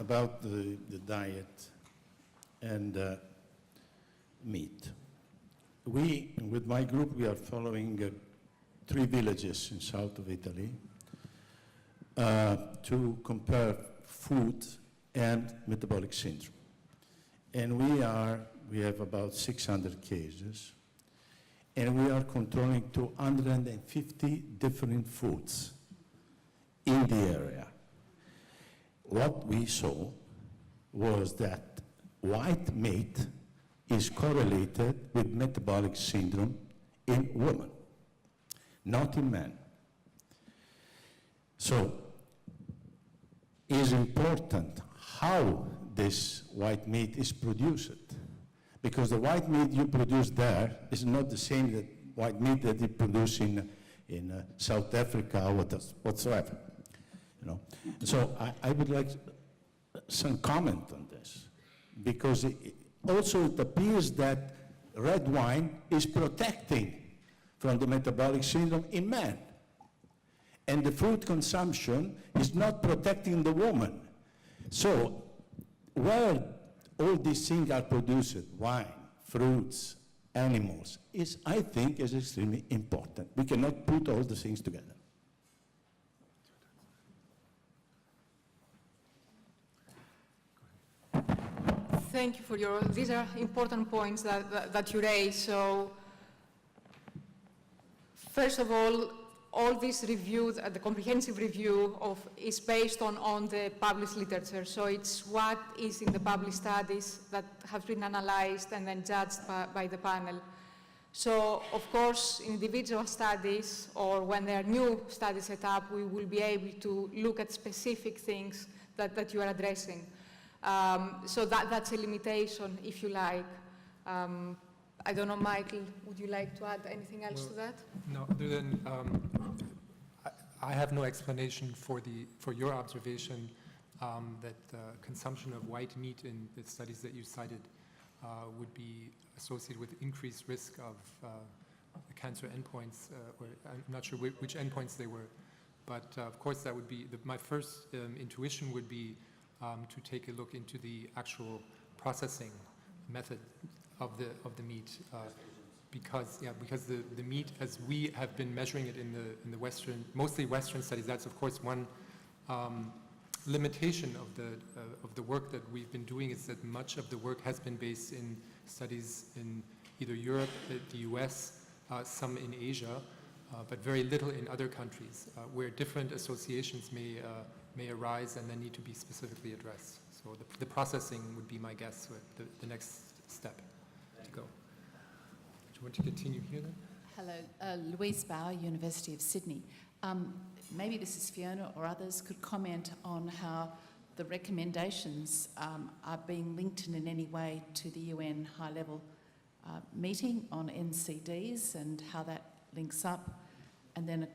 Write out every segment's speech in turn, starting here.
about the diet and meat. We, with my group, we are following 3 villages in south of Italy to compare food and metabolic syndrome. And we have about 600 cases, and we are controlling 250 different foods in the area. What we saw was that white meat is correlated with metabolic syndrome in women, not in men. So, it is important how this white meat is produced, because the white meat you produce there is not the same that white meat that you produce in South Africa or whatsoever. You know? So I would like some comment on this, because also it appears that red wine is protecting from the metabolic syndrome in men. And the food consumption is not protecting the woman. So where all these things are produced, wine, fruits, animals, I think is extremely important. We cannot put all the things together. Thank you for these are important points that you raise. So, first of all this review, the comprehensive review is based on the published literature. So it's what is in the published studies that have been analyzed and then judged by the panel. So, of course, in individual studies or when there are new studies set up, we will be able to look at specific things that you are addressing. So that's a limitation, if you like. I don't know, Michael, would you like to add anything else to that? No, other than I have no explanation for your observation that consumption of white meat in the studies that you cited would be associated with increased risk of cancer endpoints, or I'm not sure which endpoints they were, but of course that would be, my first intuition would be to take a look into the actual processing method of the meat, because the meat, as we have been measuring it in the Western, mostly Western studies, that's of course one limitation of the work that we've been doing, is that much of the work has been based in studies in either Europe, the US, some in Asia, but very little in other countries, where different associations may arise and then need to be specifically addressed. So the processing would be my guess, the next step to go. Do you want to continue here then? Hello, Louise Bauer, University of Sydney. Maybe this is Fiona or others could comment on how the recommendations are being linked in any way to the UN high-level meeting on NCDs and how that links up. And then a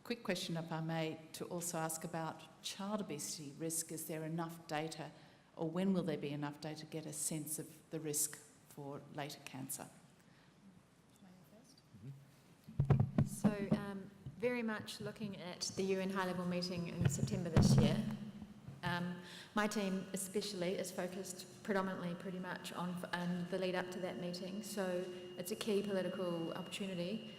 quick question, if I may, to also ask about child obesity risk. Is there enough data, or when will there be enough data to get a sense of the risk for later cancer? So very much looking at the UN high-level meeting in September this year. My team especially is focused predominantly pretty much on the lead up to that meeting. So it's a key political opportunity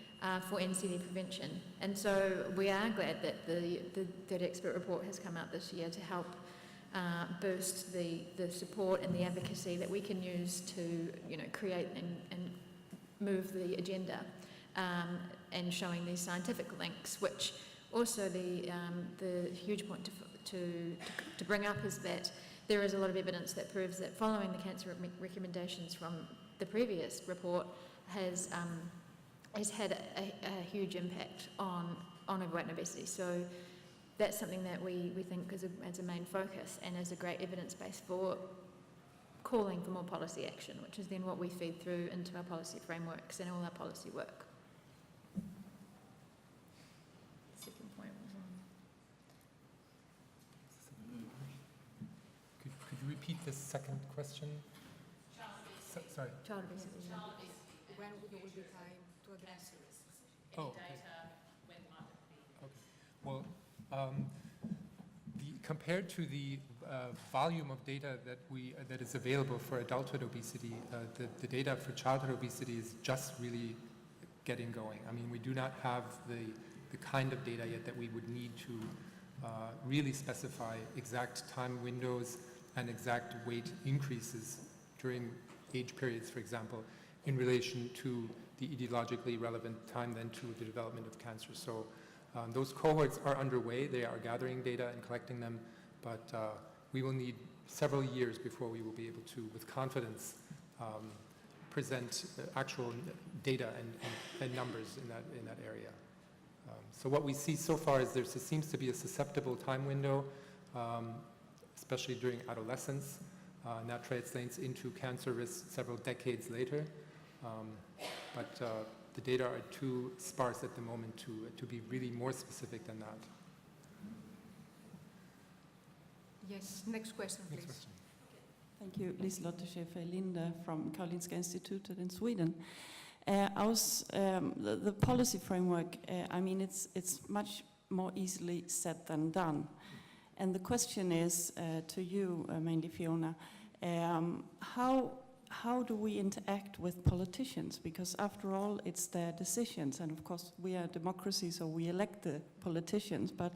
for NCD prevention. And so we are glad that the third expert report has come out this year to help boost the support and the advocacy that we can use to create and move the agenda, and showing these scientific links, which also the huge point to bring up is that there is a lot of evidence that proves that following the cancer recommendations from the previous report has had a huge impact on overweight and obesity. So that's something that we think as a main focus and as a great evidence base for calling for more policy action, which is then what we feed through into our policy frameworks and all our policy work. Second point was on... Could you repeat the second question? Sorry. Child obesity. When will there be time to address risks? Oh, okay. Well, compared to the volume of data that is available for adulthood obesity, the data for childhood obesity is just really getting going. I mean, we do not have the kind of data yet that we would need to really specify exact time windows and exact weight increases during age periods, for example, in relation to the etiologically relevant time then to the development of cancer. So those cohorts are underway. They are gathering data and collecting them, but we will need several years before we will be able to, with confidence, present actual data and numbers in that area. So what we see so far is there seems to be a susceptible time window, especially during adolescence, and that translates into cancer risk several decades later. But the data are too sparse at the moment to be really more specific than that. Yes, next question, please. Next question. Thank you, Liselotte Schäfer-Linde from Karolinska Institutet in Sweden. The policy framework, I mean, it's much more easily said than done. And the question is to you, mainly Fiona, how do we interact with politicians? Because after all, it's their decisions. And of course, we are a democracy, so we elect the politicians. But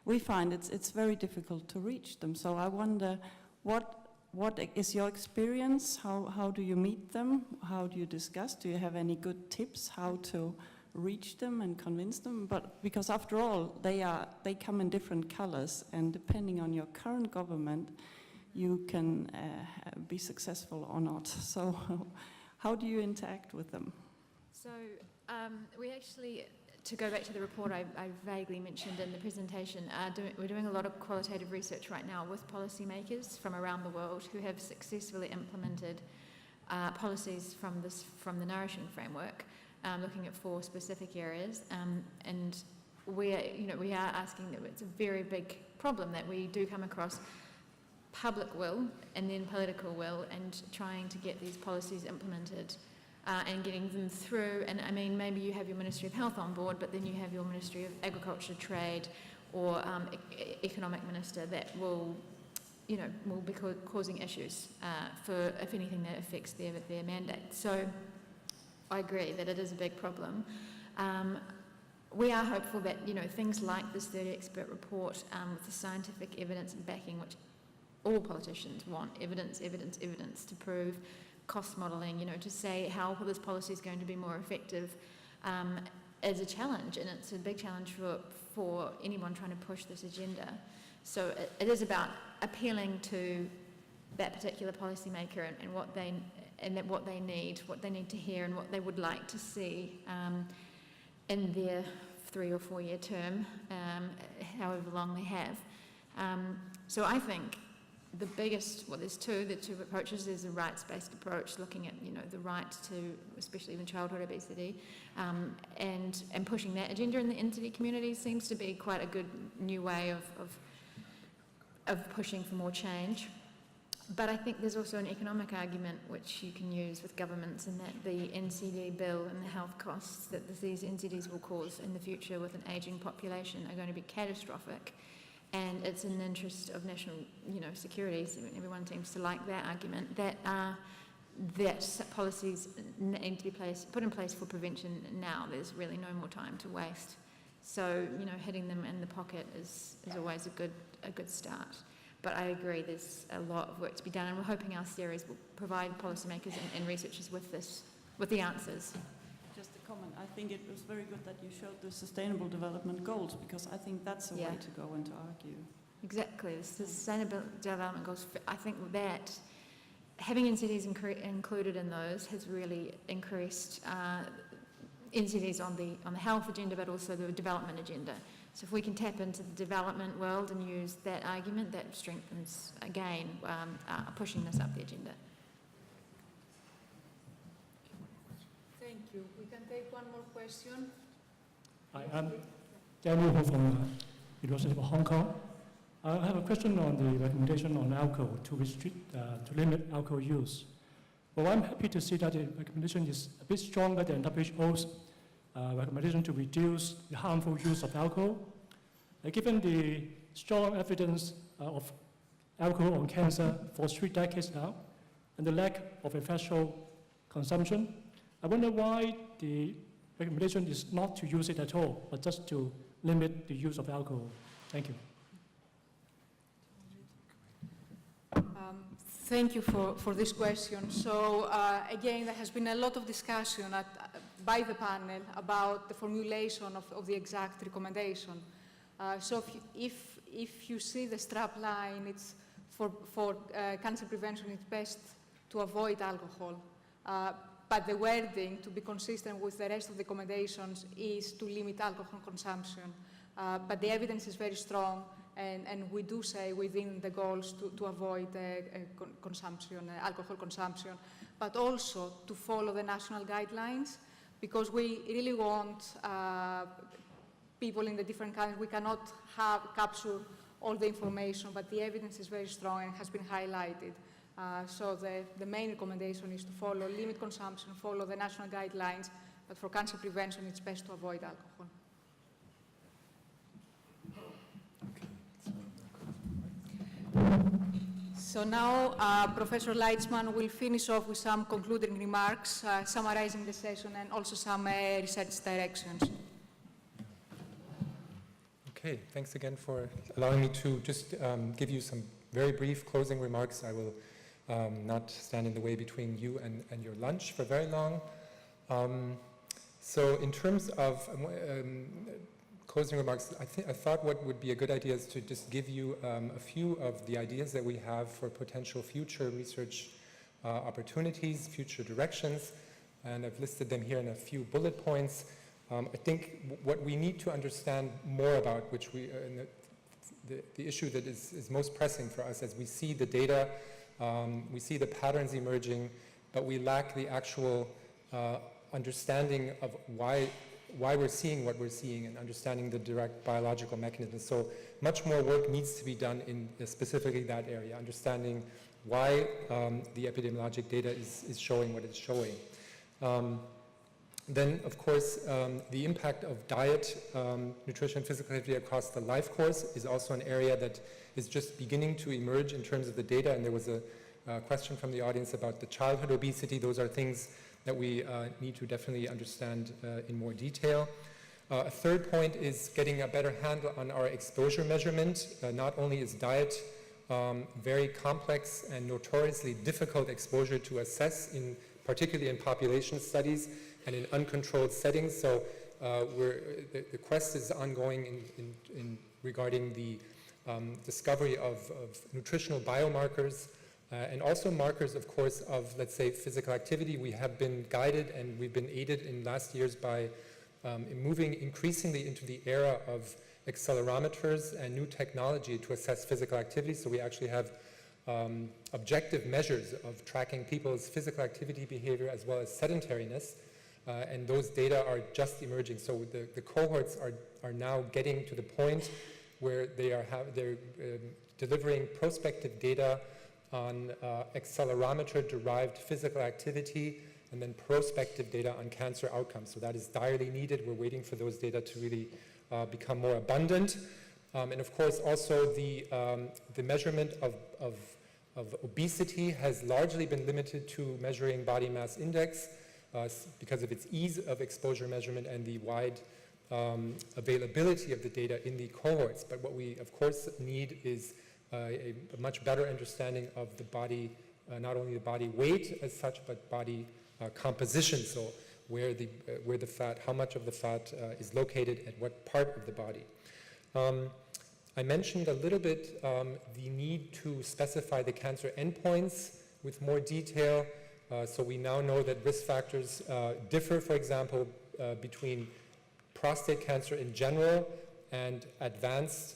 we find it's very difficult to reach them. So I wonder, what is your experience? How do you meet them? How do you discuss? Do you have any good tips how to reach them and convince them? But because after all, they come in different colors, and depending on your current government, you can be successful or not. So how do you interact with them? So we actually, to go back to the report I vaguely mentioned in the presentation, we're doing a lot of qualitative research right now with policymakers from around the world who have successfully implemented policies from the Nourishing Framework, looking at 4 specific areas, and we are asking that it's a very big problem that we do come across public will and then political will, and trying to get these policies implemented and getting them through. And I mean, maybe you have your Ministry of Health on board, but then you have your Ministry of Agriculture, Trade, or Economic Minister that will be causing issues for, if anything, that affects their mandate. So I agree that it is a big problem. We are hopeful that things like this 30 expert report with the scientific evidence and backing, which all politicians want, evidence to prove, cost modelling, to say how this policy is going to be more effective, is a challenge, and it's a big challenge for anyone trying to push this agenda. So it is about appealing to that particular policymaker and what they need to hear, and what they would like to see in their 3 or 4 year term, however long they have. So I think the biggest, there's two approaches. There's a rights-based approach, looking at the right to, especially even childhood obesity, and pushing that agenda in the entity community seems to be quite a good new way of pushing for more change. But I think there's also an economic argument which you can use with governments, in that the NCD bill and the health costs that these NCDs will cause in the future with an ageing population are going to be catastrophic. And it's in the interest of national, security. So everyone seems to like that argument, that policies need to be put in place for prevention now. There's really no more time to waste. So hitting them in the pocket is always a good start. But I agree, there's a lot of work to be done, and we're hoping our series will provide policymakers and researchers with the answers. Just a comment. I think it was very good that you showed the Sustainable Development Goals, because I think that's a way to go and to argue. Exactly. The Sustainable Development Goals, I think that having NCDs included in those has really increased NCDs on the health agenda, but also the development agenda. So if we can tap into the development world and use that argument, that strengthens, again, pushing this up the agenda. Thank you. We can take one more question. Hi, I'm Daniel Ho from University of Hong Kong. I have a question on the recommendation on alcohol to restrict, to limit alcohol use. Well, I'm happy to see that the recommendation is a bit stronger than WHO's recommendation to reduce the harmful use of alcohol. Given the strong evidence of alcohol on cancer for 3 decades now, and the lack of effectual consumption. I wonder why the recommendation is not to use it at all, but just to limit the use of alcohol. Thank you. Thank you for this question. So again, there has been a lot of discussion by the panel about the formulation of the exact recommendation. So if you see the strap line, it's for cancer prevention, it's best to avoid alcohol. But the wording, to be consistent with the rest of the recommendations, is to limit alcohol consumption. But the evidence is very strong, and we do say within the goals to avoid alcohol consumption, but also to follow the national guidelines, because we really want people in the different countries. We cannot capture all the information, but the evidence is very strong and has been highlighted. So the main recommendation is to follow limit consumption, follow the national guidelines, but for cancer prevention, it's best to avoid alcohol. So now Professor Leitzman will finish off with some concluding remarks, summarizing the session and also some research directions. Okay, thanks again for allowing me to just give you some very brief closing remarks. I will not stand in the way between you and your lunch for very long. So in terms of closing remarks, I thought what would be a good idea is to just give you a few of the ideas that we have for potential future research opportunities, future directions, and I've listed them here in a few bullet points. I think what we need to understand more about, which the issue that is most pressing for us as we see the data, we see the patterns emerging, but we lack the actual understanding of why we're seeing what we're seeing and understanding the direct biological mechanisms. So much more work needs to be done in specifically that area, understanding why the epidemiologic data is showing what it's showing. Then, of course, the impact of diet, nutrition, physical activity across the life course is also an area that is just beginning to emerge in terms of the data. And there was a question from the audience about the childhood obesity. Those are things that we need to definitely understand in more detail. A third point is getting a better handle on our exposure measurement. Not only is diet very complex and notoriously difficult exposure to assess, particularly in population studies and in uncontrolled settings. So the quest is ongoing regarding the discovery of nutritional biomarkers and also markers, of course, of, let's say, physical activity. We have been guided and we've been aided in last years by moving increasingly into the era of accelerometers and new technology to assess physical activity. So we actually have objective measures of tracking people's physical activity behavior as well as sedentariness. And those data are just emerging. So the cohorts are now getting to the point where they're delivering prospective data on accelerometer-derived physical activity and then prospective data on cancer outcomes. So that is direly needed. We're waiting for those data to really become more abundant. And of course, also the measurement of obesity has largely been limited to measuring body mass index because of its ease of exposure measurement and the wide availability of the data in the cohorts. But what we, of course, need is a much better understanding of the body, not only the body weight as such, but body composition. So where the fat, how much of the fat is located at what part of the body. I mentioned a little bit the need to specify the cancer endpoints with more detail. So we now know that risk factors differ, for example, between prostate cancer in general and advanced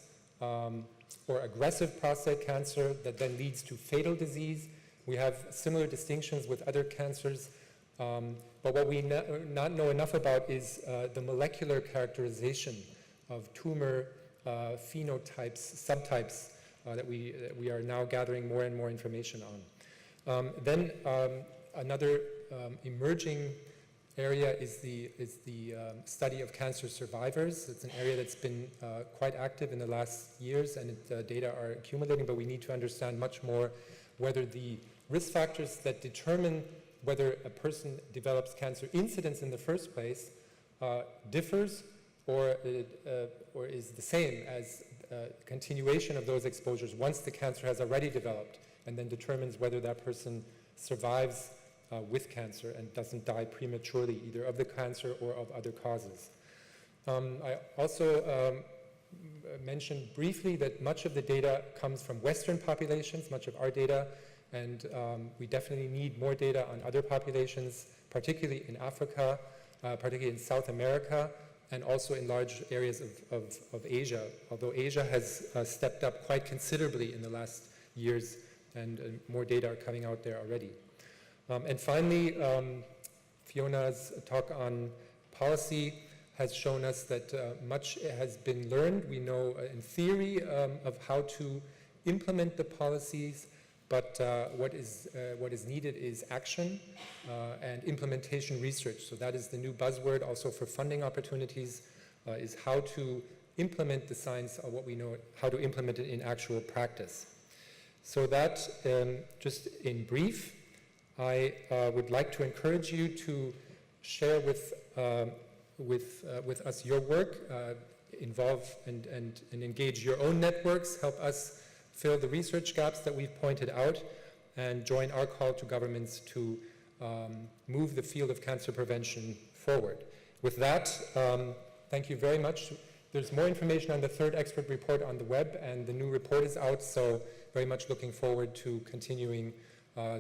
or aggressive prostate cancer that then leads to fatal disease. We have similar distinctions with other cancers, but what we not know enough about is the molecular characterization of tumor phenotypes, subtypes that we are now gathering more and more information on. Then another emerging area is the study of cancer survivors. It's an area that's been quite active in the last years, and data are accumulating, but we need to understand much more whether the risk factors that determine whether a person develops cancer incidence in the first place differs or is the same as continuation of those exposures once the cancer has already developed, and then determines whether that person survives with cancer and doesn't die prematurely either of the cancer or of other causes. I also mentioned briefly that much of the data comes from Western populations, much of our data, and we definitely need more data on other populations, particularly in Africa, particularly in South America, and also in large areas of Asia, although Asia has stepped up quite considerably in the last years, and more data are coming out there already. And finally, Fiona's talk on policy has shown us that much has been learned. We know in theory of how to implement the policies, but what is needed is action and implementation research. So that is the new buzzword also for funding opportunities, is how to implement the science of what we know, how to implement it in actual practice. So that, just in brief, I would like to encourage you to share with us your work, involve and engage your own networks, help us fill the research gaps that we've pointed out, and join our call to governments to move the field of cancer prevention forward. With that, thank you very much. There's more information on the third expert report on the web, and the new report is out, so very much looking forward to continuing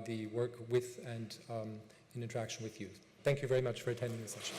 the work with and in interaction with you. Thank you very much for attending the session.